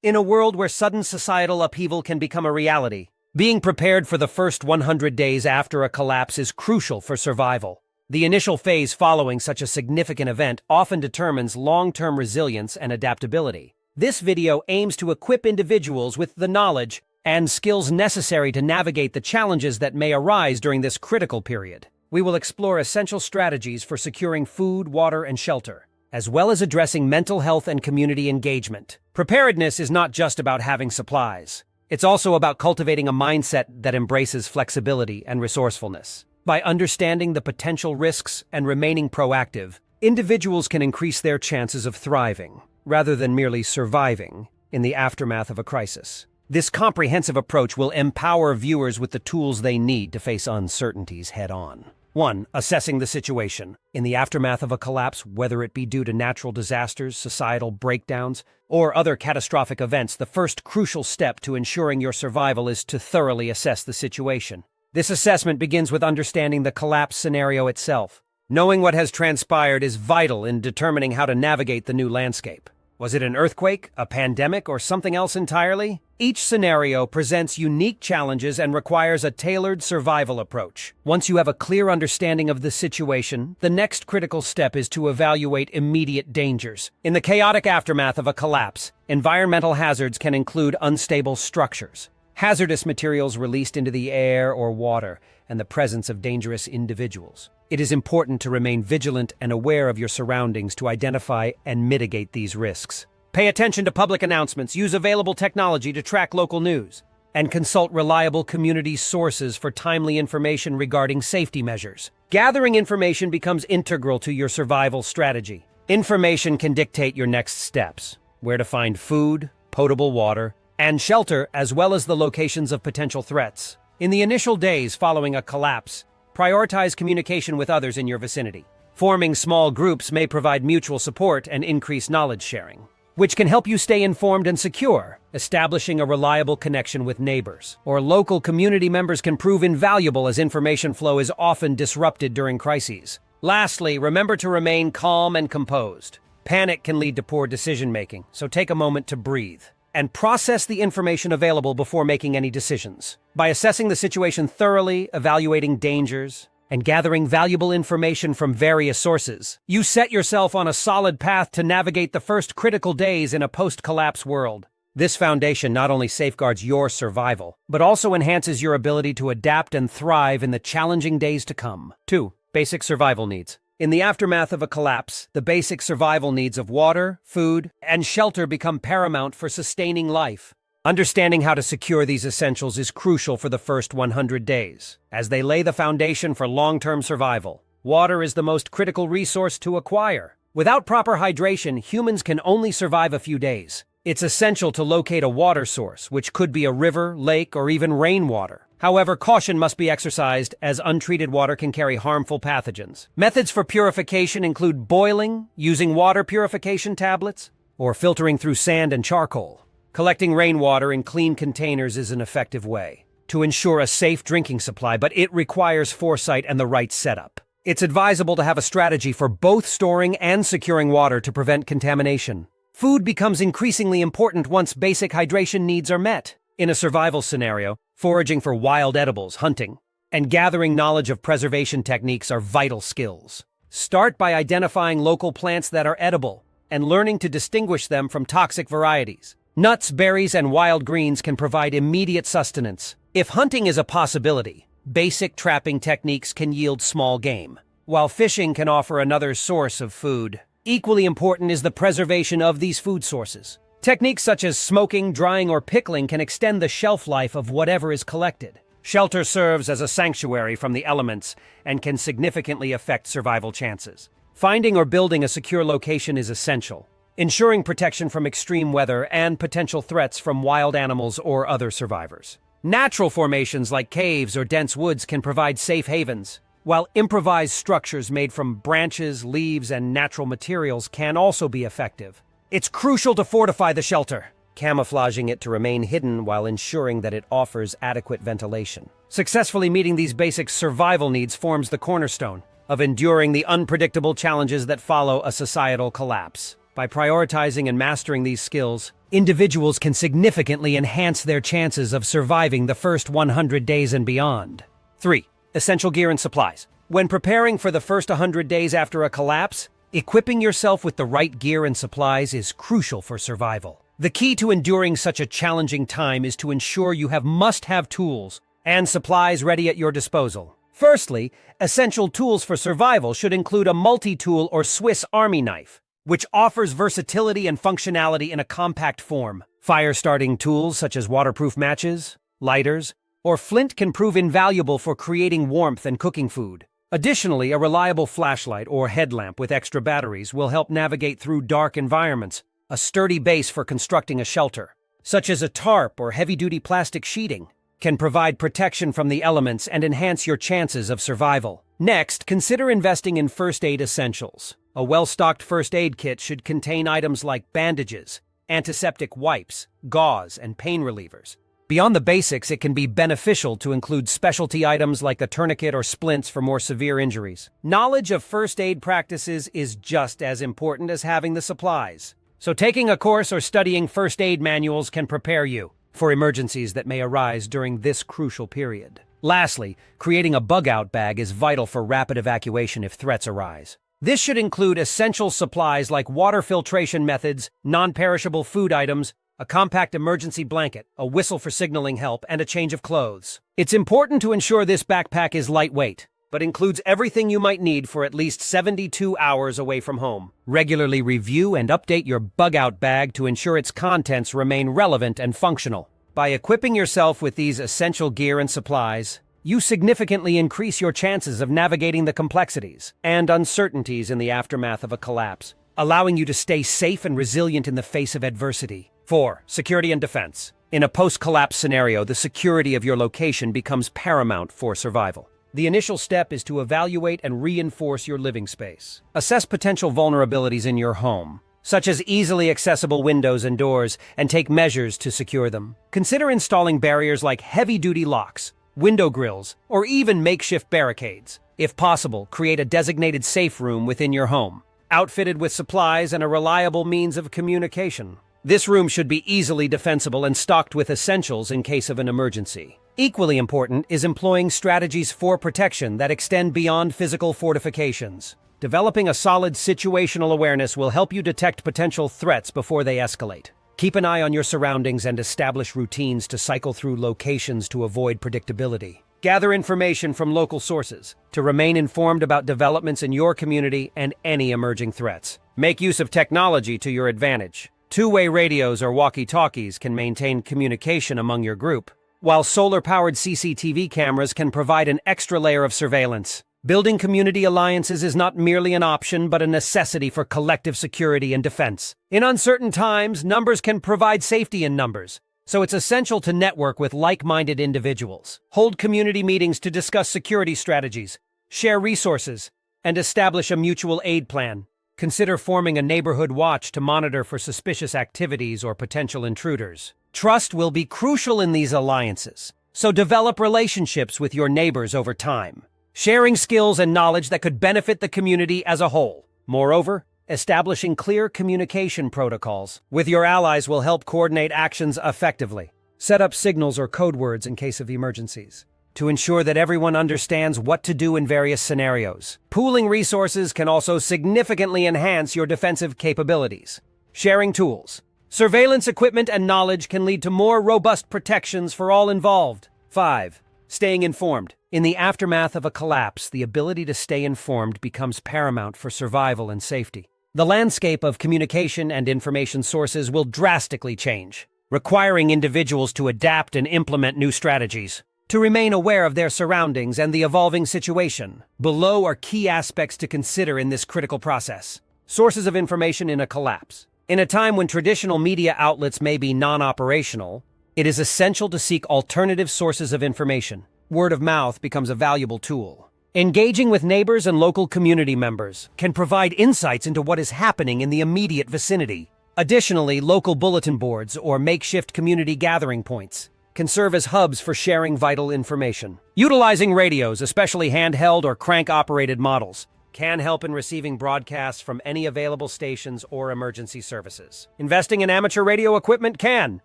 In a world where sudden societal upheaval can become a reality, being prepared for the first 100 days after a collapse is crucial for survival. The initial phase following such a significant event often determines long-term resilience and adaptability. This video aims to equip individuals with the knowledge and skills necessary to navigate the challenges that may arise during this critical period. We will explore essential strategies for securing food, water, and shelter, as well as addressing mental health and community engagement. Preparedness is not just about having supplies. It's also about cultivating a mindset that embraces flexibility and resourcefulness. By understanding the potential risks and remaining proactive, individuals can increase their chances of thriving, rather than merely surviving, in the aftermath of a crisis. This comprehensive approach will empower viewers with the tools they need to face uncertainties head-on. 1. Assessing the situation. In the aftermath of a collapse, whether it be due to natural disasters, societal breakdowns, or other catastrophic events, the first crucial step to ensuring your survival is to thoroughly assess the situation. This assessment begins with understanding the collapse scenario itself. Knowing what has transpired is vital in determining how to navigate the new landscape. Was it an earthquake, a pandemic, or something else entirely? Each scenario presents unique challenges and requires a tailored survival approach. Once you have a clear understanding of the situation, the next critical step is to evaluate immediate dangers. In the chaotic aftermath of a collapse, environmental hazards can include unstable structures, hazardous materials released into the air or water, and the presence of dangerous individuals. It is important to remain vigilant and aware of your surroundings to identify and mitigate these risks. Pay attention to public announcements, use available technology to track local news, and consult reliable community sources for timely information regarding safety measures. Gathering information becomes integral to your survival strategy. Information can dictate your next steps, where to find food, potable water, and shelter, as well as the locations of potential threats. In the initial days following a collapse, prioritize communication with others in your vicinity. Forming small groups may provide mutual support and increase knowledge sharing, which can help you stay informed and secure. Establishing a reliable connection with neighbors or local community members can prove invaluable as information flow is often disrupted during crises. Lastly, remember to remain calm and composed. Panic can lead to poor decision-making, so take a moment to breathe and process the information available before making any decisions. By assessing the situation thoroughly, evaluating dangers, and gathering valuable information from various sources, you set yourself on a solid path to navigate the first critical days in a post-collapse world. This foundation not only safeguards your survival, but also enhances your ability to adapt and thrive in the challenging days to come. 2. Basic survival needs. In the aftermath of a collapse, the basic survival needs of water, food, and shelter become paramount for sustaining life. Understanding how to secure these essentials is crucial for the first 100 days, as they lay the foundation for long-term survival. Water is the most critical resource to acquire. Without proper hydration, humans can only survive a few days. It's essential to locate a water source, which could be a river, lake, or even rainwater. However, caution must be exercised, as untreated water can carry harmful pathogens. Methods for purification include boiling, using water purification tablets, or filtering through sand and charcoal. Collecting rainwater in clean containers is an effective way to ensure a safe drinking supply, but it requires foresight and the right setup. It's advisable to have a strategy for both storing and securing water to prevent contamination. Food becomes increasingly important once basic hydration needs are met. In a survival scenario, foraging for wild edibles, hunting, and gathering knowledge of preservation techniques are vital skills. Start by identifying local plants that are edible and learning to distinguish them from toxic varieties. Nuts, berries, and wild greens can provide immediate sustenance. If hunting is a possibility, basic trapping techniques can yield small game, while fishing can offer another source of food. Equally important is the preservation of these food sources. Techniques such as smoking, drying, or pickling can extend the shelf life of whatever is collected. Shelter serves as a sanctuary from the elements and can significantly affect survival chances. Finding or building a secure location is essential, ensuring protection from extreme weather and potential threats from wild animals or other survivors. Natural formations like caves or dense woods can provide safe havens, while improvised structures made from branches, leaves, and natural materials can also be effective. It's crucial to fortify the shelter, camouflaging it to remain hidden while ensuring that it offers adequate ventilation. Successfully meeting these basic survival needs forms the cornerstone of enduring the unpredictable challenges that follow a societal collapse. By prioritizing and mastering these skills, individuals can significantly enhance their chances of surviving the first 100 days and beyond. 3. Essential gear and supplies. When preparing for the first 100 days after a collapse, equipping yourself with the right gear and supplies is crucial for survival. The key to enduring such a challenging time is to ensure you have must-have tools and supplies ready at your disposal. Firstly, essential tools for survival should include a multi-tool or Swiss Army knife, which offers versatility and functionality in a compact form. Fire-starting tools such as waterproof matches, lighters, or flint can prove invaluable for creating warmth and cooking food. Additionally, a reliable flashlight or headlamp with extra batteries will help navigate through dark environments. A sturdy base for constructing a shelter, such as a tarp or heavy-duty plastic sheeting, can provide protection from the elements and enhance your chances of survival. Next, consider investing in first aid essentials. A well-stocked first aid kit should contain items like bandages, antiseptic wipes, gauze, and pain relievers. Beyond the basics, it can be beneficial to include specialty items like a tourniquet or splints for more severe injuries. Knowledge of first aid practices is just as important as having the supplies. So taking a course or studying first aid manuals can prepare you for emergencies that may arise during this crucial period. Lastly, creating a bug-out bag is vital for rapid evacuation if threats arise. This should include essential supplies like water filtration methods, non-perishable food items, a compact emergency blanket, a whistle for signaling help, and a change of clothes. It's important to ensure this backpack is lightweight, but includes everything you might need for at least 72 hours away from home. Regularly review and update your bug-out bag to ensure its contents remain relevant and functional. By equipping yourself with these essential gear and supplies, you significantly increase your chances of navigating the complexities and uncertainties in the aftermath of a collapse, allowing you to stay safe and resilient in the face of adversity. 4. Security and defense. In a post-collapse scenario, the security of your location becomes paramount for survival. The initial step is to evaluate and reinforce your living space. Assess potential vulnerabilities in your home, such as easily accessible windows and doors, and take measures to secure them. Consider installing barriers like heavy-duty locks, window grills, or even makeshift barricades. If possible, create a designated safe room within your home, outfitted with supplies and a reliable means of communication. This room should be easily defensible and stocked with essentials in case of an emergency. Equally important is employing strategies for protection that extend beyond physical fortifications. Developing a solid situational awareness will help you detect potential threats before they escalate. Keep an eye on your surroundings and establish routines to cycle through locations to avoid predictability. Gather information from local sources to remain informed about developments in your community and any emerging threats. Make use of technology to your advantage. Two-way radios or walkie-talkies can maintain communication among your group, while solar-powered CCTV cameras can provide an extra layer of surveillance. Building community alliances is not merely an option, but a necessity for collective security and defense. In uncertain times, numbers can provide safety in numbers, so it's essential to network with like-minded individuals. Hold community meetings to discuss security strategies, share resources, and establish a mutual aid plan. Consider forming a neighborhood watch to monitor for suspicious activities or potential intruders. Trust will be crucial in these alliances, so develop relationships with your neighbors over time, sharing skills and knowledge that could benefit the community as a whole. Moreover, establishing clear communication protocols with your allies will help coordinate actions effectively. Set up signals or code words in case of emergencies to ensure that everyone understands what to do in various scenarios. Pooling resources can also significantly enhance your defensive capabilities. Sharing tools, surveillance equipment, and knowledge can lead to more robust protections for all involved. 5. Staying informed. In the aftermath of a collapse, the ability to stay informed becomes paramount for survival and safety. The landscape of communication and information sources will drastically change, requiring individuals to adapt and implement new strategies to remain aware of their surroundings and the evolving situation. Below are key aspects to consider in this critical process. Sources of information in a collapse. In a time when traditional media outlets may be non-operational, it is essential to seek alternative sources of information. Word of mouth becomes a valuable tool. Engaging with neighbors and local community members can provide insights into what is happening in the immediate vicinity. Additionally, local bulletin boards or makeshift community gathering points can serve as hubs for sharing vital information. Utilizing radios, especially handheld or crank-operated models, can help in receiving broadcasts from any available stations or emergency services. Investing in amateur radio equipment can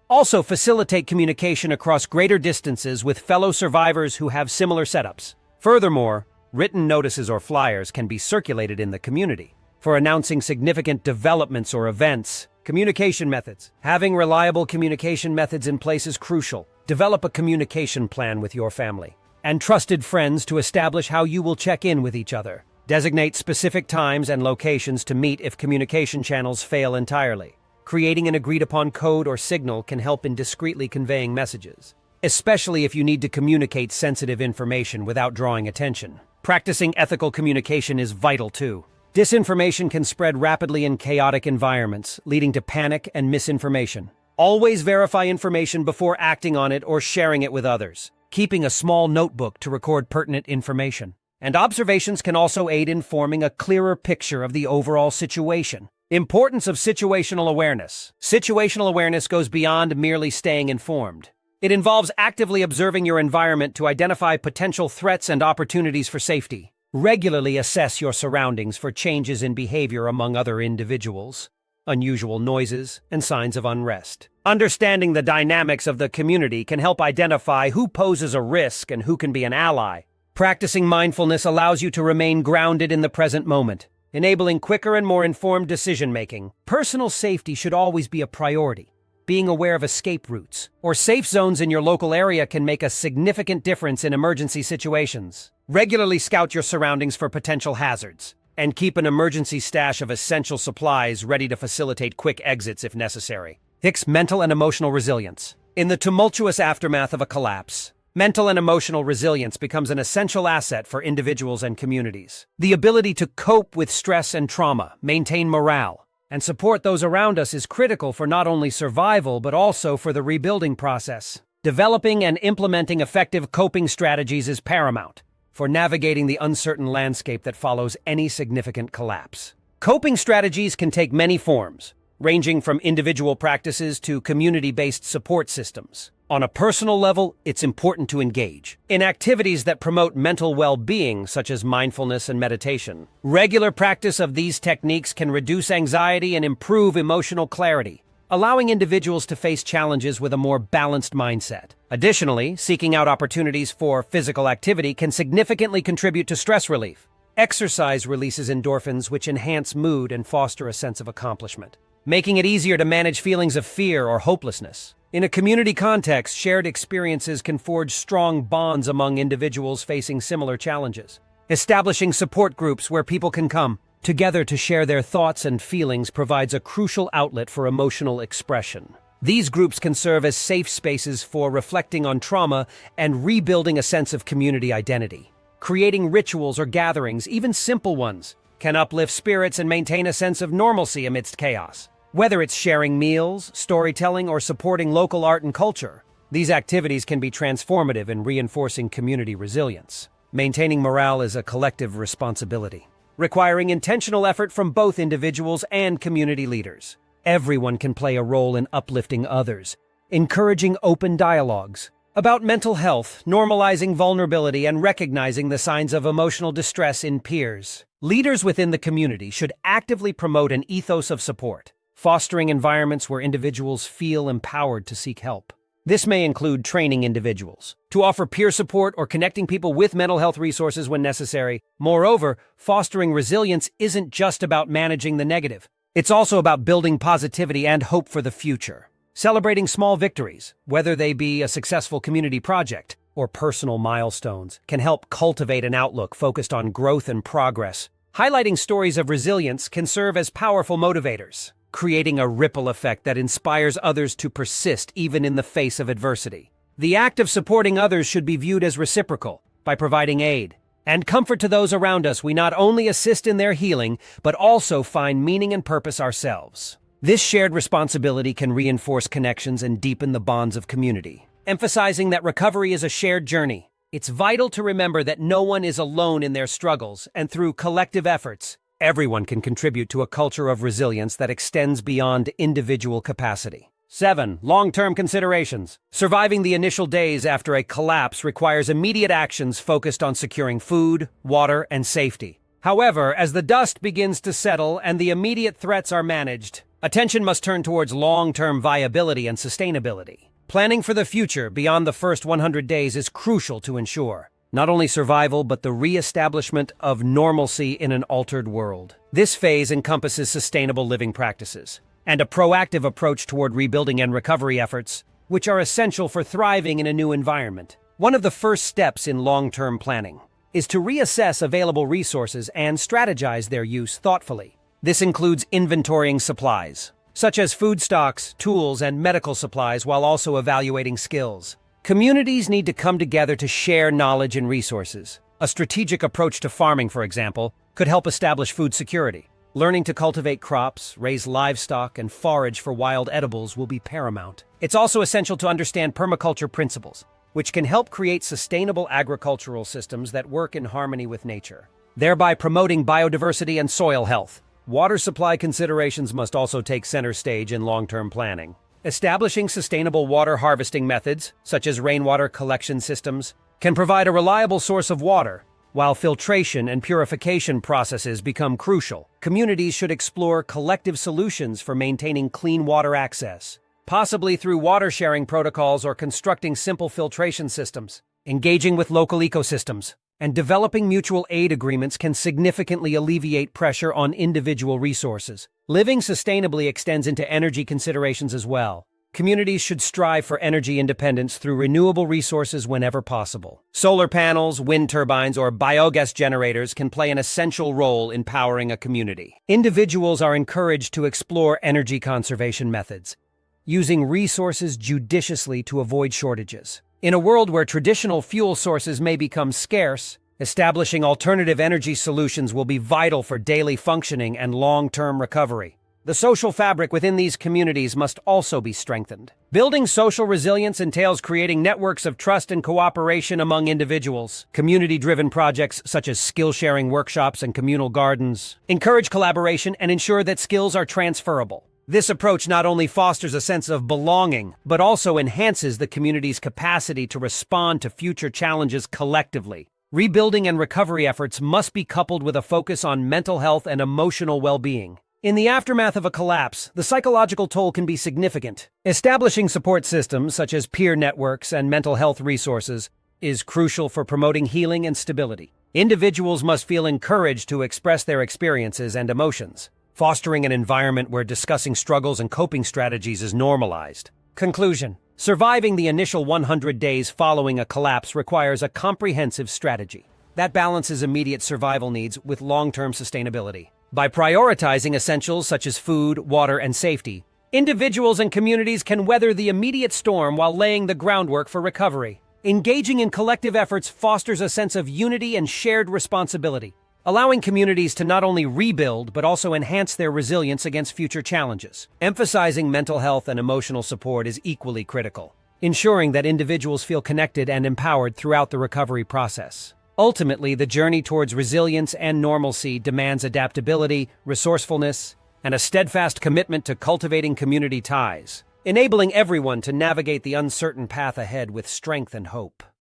also facilitate communication across greater distances with fellow survivors who have similar setups. Furthermore, written notices or flyers can be circulated in the community for announcing significant developments or events. Communication methods. Having reliable communication methods in place is crucial. Develop a communication plan with your family and trusted friends to establish how you will check in with each other. Designate specific times and locations to meet if communication channels fail entirely. Creating an agreed-upon code or signal can help in discreetly conveying messages, especially if you need to communicate sensitive information without drawing attention. Practicing ethical communication is vital too. Disinformation can spread rapidly in chaotic environments, leading to panic and misinformation. Always verify information before acting on it or sharing it with others, keeping a small notebook to record pertinent information. And observations can also aid in forming a clearer picture of the overall situation. Importance of situational awareness. Situational awareness goes beyond merely staying informed. It involves actively observing your environment to identify potential threats and opportunities for safety. Regularly assess your surroundings for changes in behavior among other individuals, unusual noises, and signs of unrest. Understanding the dynamics of the community can help identify who poses a risk and who can be an ally. Practicing mindfulness allows you to remain grounded in the present moment, enabling quicker and more informed decision-making. Personal safety should always be a priority. Being aware of escape routes or safe zones in your local area can make a significant difference in emergency situations. Regularly scout your surroundings for potential hazards, and keep an emergency stash of essential supplies ready to facilitate quick exits if necessary. 6. Mental and emotional resilience. In the tumultuous aftermath of a collapse, mental and emotional resilience becomes an essential asset for individuals and communities. The ability to cope with stress and trauma, maintain morale, and support those around us is critical for not only survival but also for the rebuilding process. Developing and implementing effective coping strategies is paramount for navigating the uncertain landscape that follows any significant collapse. Coping strategies can take many forms, ranging from individual practices to community-based support systems. On a personal level, it's important to engage in activities that promote mental well-being, such as mindfulness and meditation. Regular practice of these techniques can reduce anxiety and improve emotional clarity, allowing individuals to face challenges with a more balanced mindset. Additionally, seeking out opportunities for physical activity can significantly contribute to stress relief. Exercise releases endorphins, which enhance mood and foster a sense of accomplishment, making it easier to manage feelings of fear or hopelessness. In a community context, shared experiences can forge strong bonds among individuals facing similar challenges. Establishing support groups where people can come together to share their thoughts and feelings provides a crucial outlet for emotional expression. These groups can serve as safe spaces for reflecting on trauma and rebuilding a sense of community identity. Creating rituals or gatherings, even simple ones, can uplift spirits and maintain a sense of normalcy amidst chaos. Whether it's sharing meals, storytelling, or supporting local art and culture, these activities can be transformative in reinforcing community resilience. Maintaining morale is a collective responsibility, requiring intentional effort from both individuals and community leaders. Everyone can play a role in uplifting others, encouraging open dialogues about mental health, normalizing vulnerability, and recognizing the signs of emotional distress in peers. Leaders within the community should actively promote an ethos of support, fostering environments where individuals feel empowered to seek help. This may include training individuals to offer peer support or connecting people with mental health resources when necessary. Moreover, fostering resilience isn't just about managing the negative. It's also about building positivity and hope for the future. Celebrating small victories, whether they be a successful community project or personal milestones, can help cultivate an outlook focused on growth and progress. Highlighting stories of resilience can serve as powerful motivators, creating a ripple effect that inspires others to persist even in the face of adversity. The act of supporting others should be viewed as reciprocal. By providing aid and comfort to those around us, we not only assist in their healing, but also find meaning and purpose ourselves. This shared responsibility can reinforce connections and deepen the bonds of community, emphasizing that recovery is a shared journey. It's vital to remember that no one is alone in their struggles, and through collective efforts, everyone can contribute to a culture of resilience that extends beyond individual capacity. 7. Long-term considerations. Surviving the initial days after a collapse requires immediate actions focused on securing food, water, and safety. However, as the dust begins to settle and the immediate threats are managed, attention must turn towards long-term viability and sustainability. Planning for the future beyond the first 100 days is crucial to ensure not only survival but the re-establishment of normalcy in an altered world. This phase encompasses sustainable living practices and a proactive approach toward rebuilding and recovery efforts, which are essential for thriving in a new environment. One of the first steps in long-term planning is to reassess available resources and strategize their use thoughtfully. This includes inventorying supplies, such as food stocks, tools, and medical supplies, while also evaluating skills. Communities need to come together to share knowledge and resources. A strategic approach to farming, for example, could help establish food security. Learning to cultivate crops, raise livestock, and forage for wild edibles will be paramount. It's also essential to understand permaculture principles, which can help create sustainable agricultural systems that work in harmony with nature, thereby promoting biodiversity and soil health. Water supply considerations must also take center stage in long-term planning. Establishing sustainable water harvesting methods, such as rainwater collection systems, can provide a reliable source of water. While filtration and purification processes become crucial, communities should explore collective solutions for maintaining clean water access, possibly through water-sharing protocols or constructing simple filtration systems. Engaging with local ecosystems and developing mutual aid agreements can significantly alleviate pressure on individual resources. Living sustainably extends into energy considerations as well. Communities should strive for energy independence through renewable resources whenever possible. Solar panels, wind turbines, or biogas generators can play an essential role in powering a community. Individuals are encouraged to explore energy conservation methods, using resources judiciously to avoid shortages. In a world where traditional fuel sources may become scarce, establishing alternative energy solutions will be vital for daily functioning and long-term recovery. The social fabric within these communities must also be strengthened. Building social resilience entails creating networks of trust and cooperation among individuals. Community-driven projects such as skill-sharing workshops and communal gardens encourage collaboration and ensure that skills are transferable. This approach not only fosters a sense of belonging, but also enhances the community's capacity to respond to future challenges collectively. Rebuilding and recovery efforts must be coupled with a focus on mental health and emotional well-being. In the aftermath of a collapse, the psychological toll can be significant. Establishing support systems such as peer networks and mental health resources is crucial for promoting healing and stability. Individuals must feel encouraged to express their experiences and emotions, fostering an environment where discussing struggles and coping strategies is normalized. Conclusion: surviving the initial 100 days following a collapse requires a comprehensive strategy that balances immediate survival needs with long-term sustainability. By prioritizing essentials such as food, water, and safety, individuals and communities can weather the immediate storm while laying the groundwork for recovery. Engaging in collective efforts fosters a sense of unity and shared responsibility, allowing communities to not only rebuild but also enhance their resilience against future challenges. Emphasizing mental health and emotional support is equally critical, ensuring that individuals feel connected and empowered throughout the recovery process. Ultimately, the journey towards resilience and normalcy demands adaptability, resourcefulness, and a steadfast commitment to cultivating community ties, enabling everyone to navigate the uncertain path ahead with strength and hope.